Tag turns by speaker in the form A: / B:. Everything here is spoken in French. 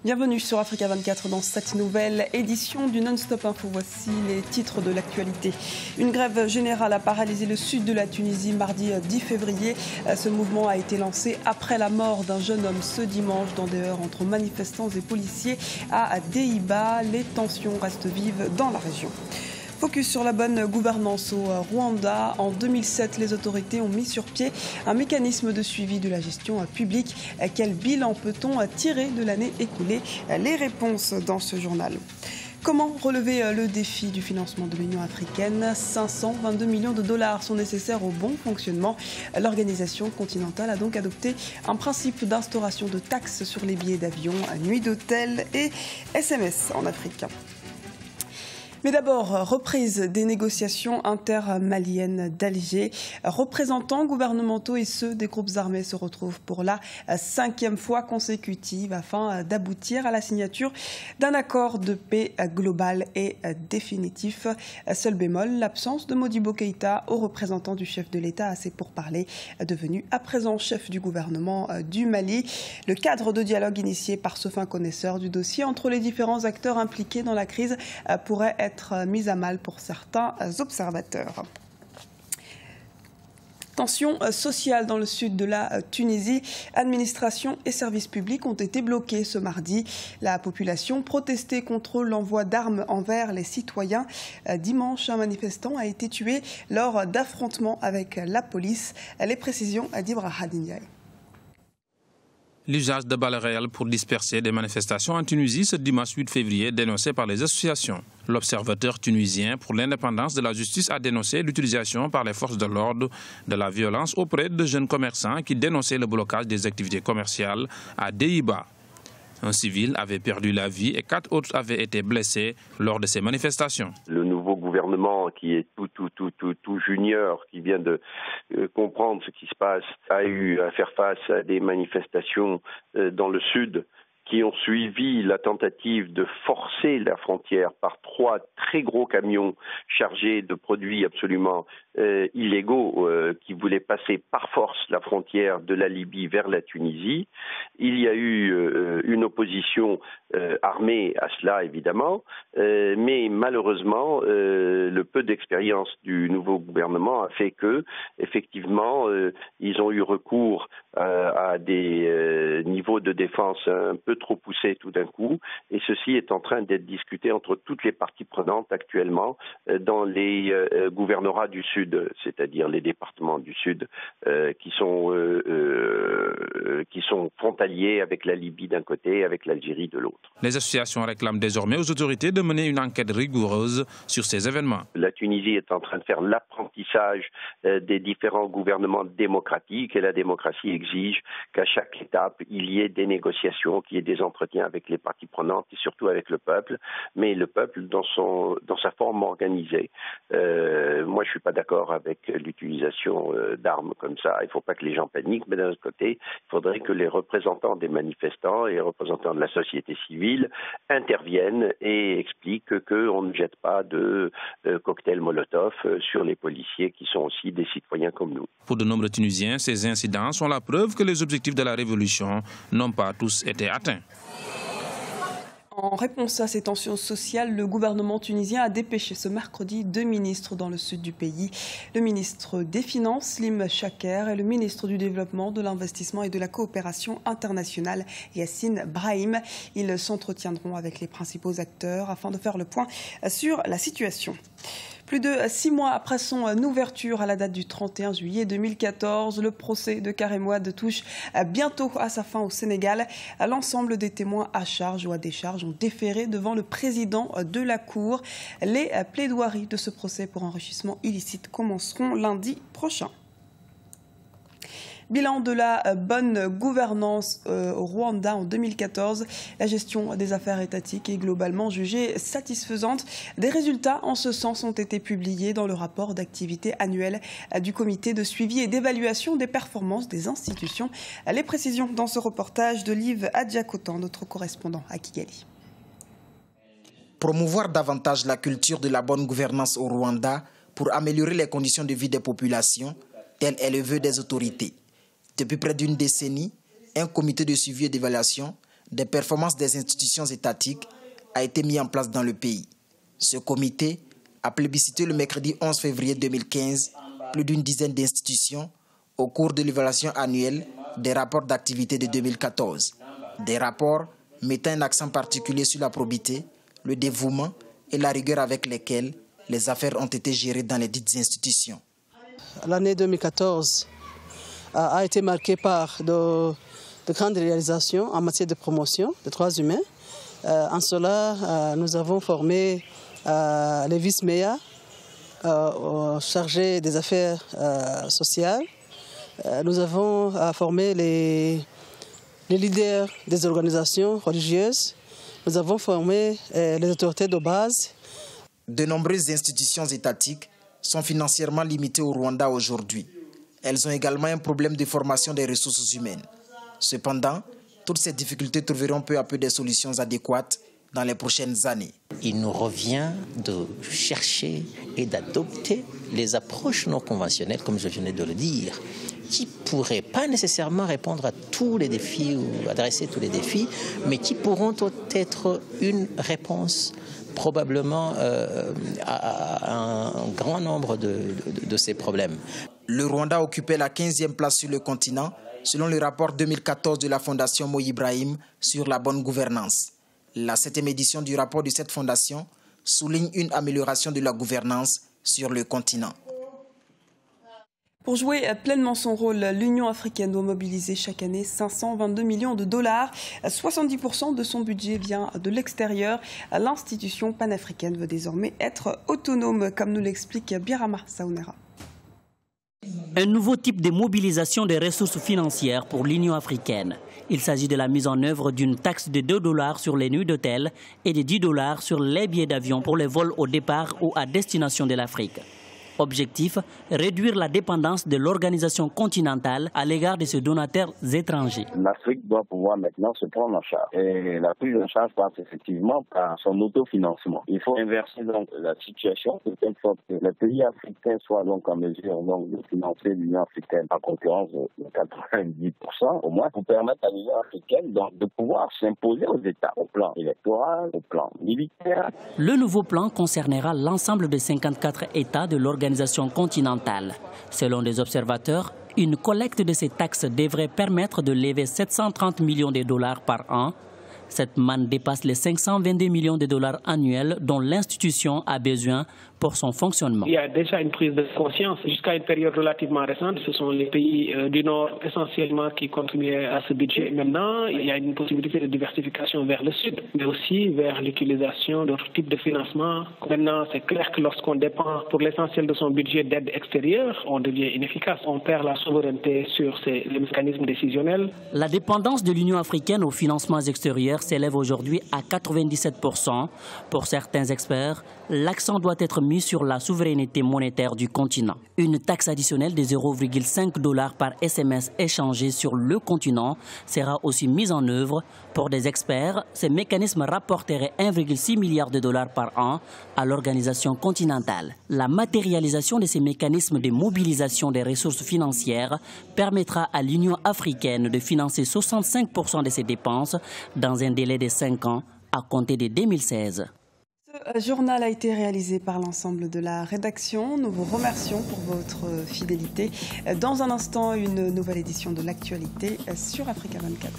A: Bienvenue sur Africa 24 dans cette nouvelle édition du Non-Stop Info. Voici les titres de l'actualité. Une grève générale a paralysé le sud de la Tunisie mardi 10 février. Ce mouvement a été lancé après la mort d'un jeune homme ce dimanche dans des heurts entre manifestants et policiers à Deiba. Les tensions restent vives dans la région. Focus sur la bonne gouvernance au Rwanda. En 2007, les autorités ont mis sur pied un mécanisme de suivi de la gestion publique. Quel bilan peut-on tirer de l'année écoulée? Les réponses dans ce journal. Comment relever le défi du financement de l'Union africaine? 522 millions de dollars sont nécessaires au bon fonctionnement. L'organisation continentale a donc adopté un principe d'instauration de taxes sur les billets d'avion, nuits d'hôtel et SMS en Afrique. Mais d'abord, reprise des négociations intermaliennes d'Alger. Représentants gouvernementaux et ceux des groupes armés se retrouvent pour la 5e fois consécutive afin d'aboutir à la signature d'un accord de paix global et définitif. Seul bémol, l'absence de Modibo Keïta, haut représentant du chef de l'État à ces pourparlers, devenu à présent chef du gouvernement du Mali. Le cadre de dialogue initié par ce fin connaisseur du dossier entre les différents acteurs impliqués dans la crise pourrait être mise à mal pour certains observateurs. Tension sociale dans le sud de la Tunisie. Administration et services publics ont été bloqués ce mardi. La population protestait contre l'envoi d'armes envers les citoyens. Dimanche, un manifestant a été tué lors d'affrontements avec la police. Les précisions d'Ibra Hadinyaï.
B: L'usage de balles réelles pour disperser des manifestations en Tunisie ce dimanche 8 février dénoncé par les associations. L'Observateur tunisien pour l'indépendance de la justice a dénoncé l'utilisation par les forces de l'ordre de la violence auprès de jeunes commerçants qui dénonçaient le blocage des activités commerciales à Deiba. Un civil avait perdu la vie et 4 autres avaient été blessés lors de ces manifestations.
C: Le nouveau gouvernement qui est tout junior, qui vient de comprendre ce qui se passe, a eu à faire face à des manifestations dans le sud qui ont suivi la tentative de forcer la frontière par 3 très gros camions chargés de produits absolument illégaux qui voulaient passer par force la frontière de la Libye vers la Tunisie. Il y a eu une opposition armée à cela, évidemment, mais malheureusement, le peu d'expérience du nouveau gouvernement a fait que, effectivement, ils ont eu recours à des niveaux de défense un peu trop poussés tout d'un coup, et ceci est en train d'être discuté entre toutes les parties prenantes actuellement dans les gouvernorats du Sud, c'est-à-dire les départements du Sud qui sont frontaliers avec la Libye d'un côté et avec l'Algérie de l'autre.
B: Les associations réclament désormais aux autorités de mener une enquête rigoureuse sur ces événements.
C: La Tunisie est en train de faire l'apprentissage des différents gouvernements démocratiques et la démocratie exige qu'à chaque étape, il y ait des négociations, qu'il y ait des entretiens avec les parties prenantes et surtout avec le peuple, mais le peuple dans sa forme organisée. Moi, je ne suis pas d'accord avec l'utilisation d'armes comme ça. Il ne faut pas que les gens paniquent, mais d'un autre côté, il faudrait que les représentants des manifestants et les représentants de la société civile interviennent et expliquent qu'on ne jette pas de cocktails Molotov sur les policiers qui sont aussi des citoyens comme nous.
B: Pour de nombreux Tunisiens, ces incidents sont la preuve que les objectifs de la révolution n'ont pas tous été atteints.
A: En réponse à ces tensions sociales, le gouvernement tunisien a dépêché ce mercredi 2 ministres dans le sud du pays. Le ministre des Finances, Slim Chaker, et le ministre du Développement, de l'Investissement et de la Coopération internationale, Yassine Brahim. Ils s'entretiendront avec les principaux acteurs afin de faire le point sur la situation. Plus de 6 mois après son ouverture à la date du 31 juillet 2014, le procès de Karim Wade touche bientôt à sa fin au Sénégal. L'ensemble des témoins à charge ou à décharge ont déféré devant le président de la Cour. Les plaidoiries de ce procès pour enrichissement illicite commenceront lundi prochain. Bilan de la bonne gouvernance au Rwanda en 2014. La gestion des affaires étatiques est globalement jugée satisfaisante. Des résultats en ce sens ont été publiés dans le rapport d'activité annuel du comité de suivi et d'évaluation des performances des institutions. Les précisions dans ce reportage de Liv Adjakotan, notre correspondant à Kigali.
D: Promouvoir davantage la culture de la bonne gouvernance au Rwanda pour améliorer les conditions de vie des populations, tel est le vœu des autorités. Depuis près d'une décennie, un comité de suivi et d'évaluation des performances des institutions étatiques a été mis en place dans le pays. Ce comité a plébiscité le mercredi 11 février 2015 plus d'une dizaine d'institutions au cours de l'évaluation annuelle des rapports d'activité de 2014. Des rapports mettant un accent particulier sur la probité, le dévouement et la rigueur avec lesquels les affaires ont été gérées dans les dites institutions.
E: L'année 2014 a été marquée par de grandes réalisations en matière de promotion des droits humains. En cela, nous avons formé les vice-mayors chargés des affaires sociales. Nous avons formé les leaders des organisations religieuses. Nous avons formé les autorités de base.
D: De nombreuses institutions étatiques sont financièrement limitées au Rwanda aujourd'hui. Elles ont également un problème de formation des ressources humaines. Cependant, toutes ces difficultés trouveront peu à peu des solutions adéquates dans les prochaines années.
F: Il nous revient de chercher et d'adopter les approches non conventionnelles, comme je venais de le dire, qui ne pourraient pas nécessairement répondre à tous les défis ou adresser tous les défis, mais qui pourront être une réponse probablement à un grand nombre de ces problèmes.
D: Le Rwanda occupait la 15e place sur le continent, selon le rapport 2014 de la Fondation Mo Ibrahim sur la bonne gouvernance. La 7e édition du rapport de cette fondation souligne une amélioration de la gouvernance sur le continent.
A: Pour jouer pleinement son rôle, l'Union africaine doit mobiliser chaque année 522 millions de dollars. 70% de son budget vient de l'extérieur. L'institution panafricaine veut désormais être autonome, comme nous l'explique Birama Saounera.
G: Un nouveau type de mobilisation des ressources financières pour l'Union africaine. Il s'agit de la mise en œuvre d'une taxe de 2 $ sur les nuits d'hôtel et de 10 $ sur les billets d'avion pour les vols au départ ou à destination de l'Afrique. Objectif, réduire la dépendance de l'organisation continentale à l'égard de ses donataires étrangers.
H: L'Afrique doit pouvoir maintenant se prendre en charge. Et la prise en charge passe effectivement par son autofinancement. Il faut inverser donc la situation de telle sorte que les pays africains soient donc en mesure donc, de financer l'Union africaine en concurrence de 90% au moins pour permettre à l'Union africaine donc, de pouvoir s'imposer aux États au plan électoral, au plan militaire.
G: Le nouveau plan concernera l'ensemble des 54 États de l'organisation continentale. Selon des observateurs, une collecte de ces taxes devrait permettre de lever 730 millions de dollars par an. Cette manne dépasse les 522 millions de dollars annuels dont l'institution a besoin pour son fonctionnement.
I: Il y a déjà une prise de conscience. Jusqu'à une période relativement récente, ce sont les pays du Nord essentiellement qui contribuaient à ce budget. Maintenant, il y a une possibilité de diversification vers le Sud, mais aussi vers l'utilisation d'autres types de financement. Maintenant, c'est clair que lorsqu'on dépend pour l'essentiel de son budget d'aide extérieure, on devient inefficace. On perd la souveraineté sur les mécanismes décisionnels.
G: La dépendance de l'Union africaine aux financements extérieurs s'élève aujourd'hui à 97%. Pour certains experts, l'accent doit être mis sur la souveraineté monétaire du continent. Une taxe additionnelle de 0,5 $ par SMS échangé sur le continent sera aussi mise en œuvre. Pour des experts, ces mécanismes rapporteraient 1,6 milliard de dollars par an à l'organisation continentale. La matérialisation de ces mécanismes de mobilisation des ressources financières permettra à l'Union africaine de financer 65% de ses dépenses dans un délai de 5 ans à compter de 2016.
A: Ce journal a été réalisé par l'ensemble de la rédaction. Nous vous remercions pour votre fidélité. Dans un instant, une nouvelle édition de l'actualité sur Africa 24.